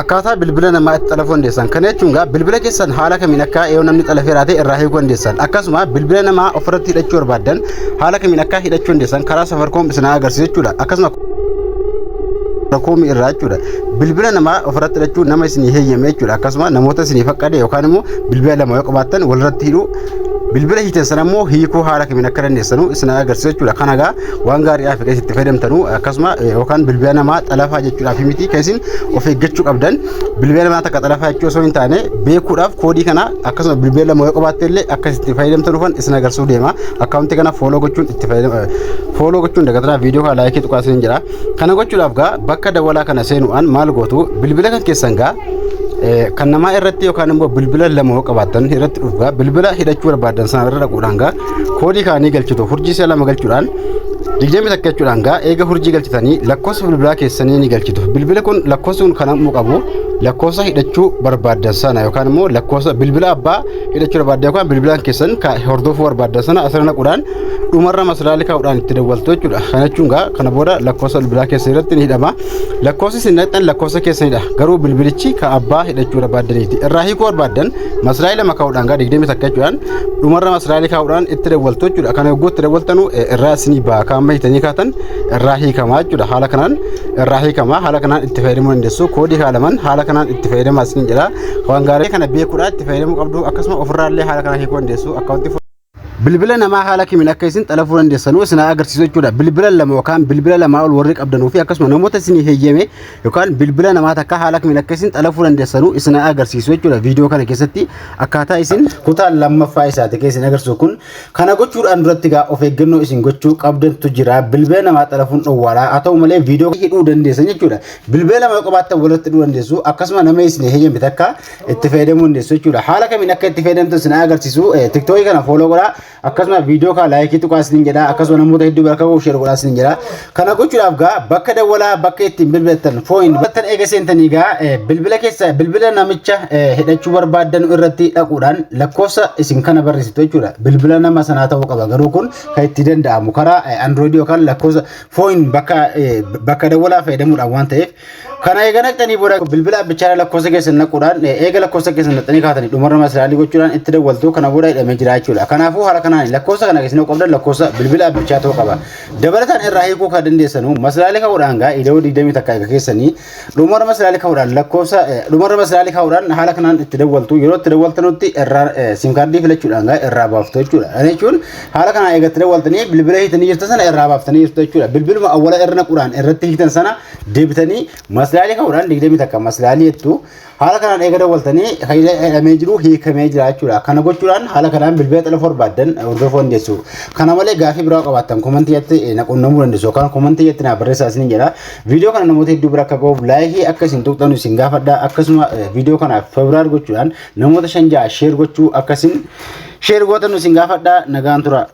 Akkaataa bilbila namaa itti xalafuun deessan kana jechuun bilbila keessan haala kamiin akka yoo namni xalafee raate irraa hiikuun deessan akkasuma bilbila namaa ofirratti hidhachuu barbaadan haala kamiin akka hidhachuun deessan karaa Safaricom isin agarsiisa jechuudha. Akkasuma Safaricom irraa jechuudha. Bilbila namaa ofirratti hidhachuu nama isin heeyyame jechuudha. Akkasuma namoota isin faqqade yookaan immoo bilbila lama yoo qabaattan walirratti hidhuu bilbila hiitan sana immoo hiikuu haala kamiin akka dandeessanu isin agarsiisa jechuudha. Kanagaa waan gaarii fi keessatti fayyadamtanu akkasuma yookaan bilbila namaa xalafaa jechuudha fi miti keessin of eeggachuu qabdan bilbila namaa takka xalafaa jechuu osoo hin taane beekuudhaaf koodii kana akkasuma bilbila lama yoo qabaatte illee akkasitti fayyadamtanu fan isin agarsiisuu deema. Akkaawuntii kana fooloo gochuun itti fooloo gochuun dagatanaa viidiyoo kana laayikii tuqaasin jira. Kana gochuudhaaf bakka dawalaa kana seenuudhaan maal gootu bilbila kan keessan kan namaa irratti yookaan immoo bilbila lama yoo qabaattan irratti dhufuudha bilbila hidhachuu barbaadan sana irra dhaquudhaan koodii kaanii galchitu hurjii isaa lama galchuudhaan digdamii takka jechuudhaan eega hurjii galchitanii lakkoofsa bilbilaa keessanii ni galchitu. Bilbila kun lakkoofsuun kan ammoo qabu lakkoofsa hidhachuu barbaadan sana yookaan immoo lakkoofsa bilbila abbaa hidhachuu barbaadan yookaan bilbilaan keessan hordofuu barbaadan sana asirra naquudhaan dhumarra masraalii kaa'uudhaan itti dawwaltu jechuudha. Kana jechuun kana booda lakkoofsa bilbilaa keessan irratti ni hidhama. Lakkoofsi isin naqxan lakkoofsa keessanidha. Garuu bilbilichi ka abbaa hidhachuu barbaadaniiti. Irraa hiikuu barbaadan masraalii lama kaa'uudhaan digdamii takka jechuudhaan dhumarra masraalii kaa'uudhaan itti dawwaltu jechuudha. Kana yogguu itti dawwaltanu irraa isinii ba'a kaamma hitanii kaatan irraa hiikamaa jechuudha. Haala kanaan irraa hiikamaa haala kanaan itti fayyadamuu dandeessu. Koodii haalaman haala kanaan itti fayyadamaa isin jedha. Waan gaarii kana beekuudhaan itti fayyadamuu qabdu akkasuma ofirraallee haala kanaan hiikuu dandeessu. Akkaawuntii bilbila namaa haala kamiin akka isin xalafuu dandeessanu isin agarsiisu jechuudha. Bilbila lama yookaan bilbila lama ol warri qabdanuu fi akkasuma namoota isin heeyyame yookaan bilbila namaa takka haala kamiin akka isin xalafuu dandeessanu isin agarsiisu jechuudha. Viidiyoo kana keessatti akkaataa isin kutaa lammaffaa isaati keessan agarsiisu kun kana gochuudhaan duratti of eeggannoo isin gochuu qabdantu jira. Bilbila namaa xalafuun dhowwaadha. Haa ta'u malee viidiyoo hidhuu dandeessan jechuudha. Bilbila lama yoo qabaattan walitti hidhuu dandeessu akkasuma nama isin heeyyame takka itti fayyadamuu dandeessu jechuudha. Haala kamiin akka itti fayyadamtu isin agarsiisu. TikTok kana follow godhaa. Akkasuma viidiyoo kana laayikii tuqaasin jedha akkasuma namoota hedduu bira ka'uu share godhaasin jedha. Kana gochuudhaaf bakka dawwalaa bakka ittiin bilbilatan fooyin battan eega seentanii bilbila keessa bilbila namicha hidhachuu barbaadan irratti dhaquudhaan lakkoofsa isin kana barreessitu jechuudha. Bilbila nama sanaa ta'uu qaba garuu kun kan itti danda'amu karaa Android yookaan lakkoofsa fooyin bakka dawwalaa fayyadamuudhaan waan ta'eef kana eega naqxanii booda bilbila bichaara lakkoofsa keessan naquudhaan eega lakkoofsa keessan naqxanii kaatanii dhumarra masraalii gochuudhaan itti dawwaltu kana booda hidhamee jira jechuudha. Kanaafuu haala kanaan lakkoofsa kana keessan qabdan lakkoofsa bilbila bichaa ta'uu qaba. Dabalataan irraa hiikuu kan dandeessanu masraalii kaa'uudhaan idoo 20 takka eega keessanii dhumarra masraalii kaa'uudhaan lakkoofsa dhumarra masraalii kaa'uudhaan haala kanaan itti dawwaltu yeroo itti dawwaltanutti irraa sim kaardii filachuudhaan irraa baaftu jechuudha. Jechuun haala kanaan eega itti dawwaltanii bilbila hiitanii jirtan sana irraa baaftanii jirtu jechuudha. Bilbiluma awwala irra naquudhaan irratti hiitan sana deebitanii masraalii kaa'uudhaan 20 takka masraalii jettu haala kanaan eega dawwaltanii hidhamee jiru hiikamee jira jechuudha. Kana gochuudhaan haala kanaan bilbila xalafuu barbaadan hordofuu dandeessu. Kana malee gaafii biraa qabaattan komentii irratti naquunnamuu dandeessu yookaan komentii irratti na barreessaa isin jedha. Viidiyoo kana namoota hedduu bira akka ga'uuf laayikii akka isin tuqxanu isin gaafadha. Akkasuma viidiyoo kana favoriit gochuudhaan namoota 5 share gochuu akka isin share gootan isin gaafadha. Nagaan tura.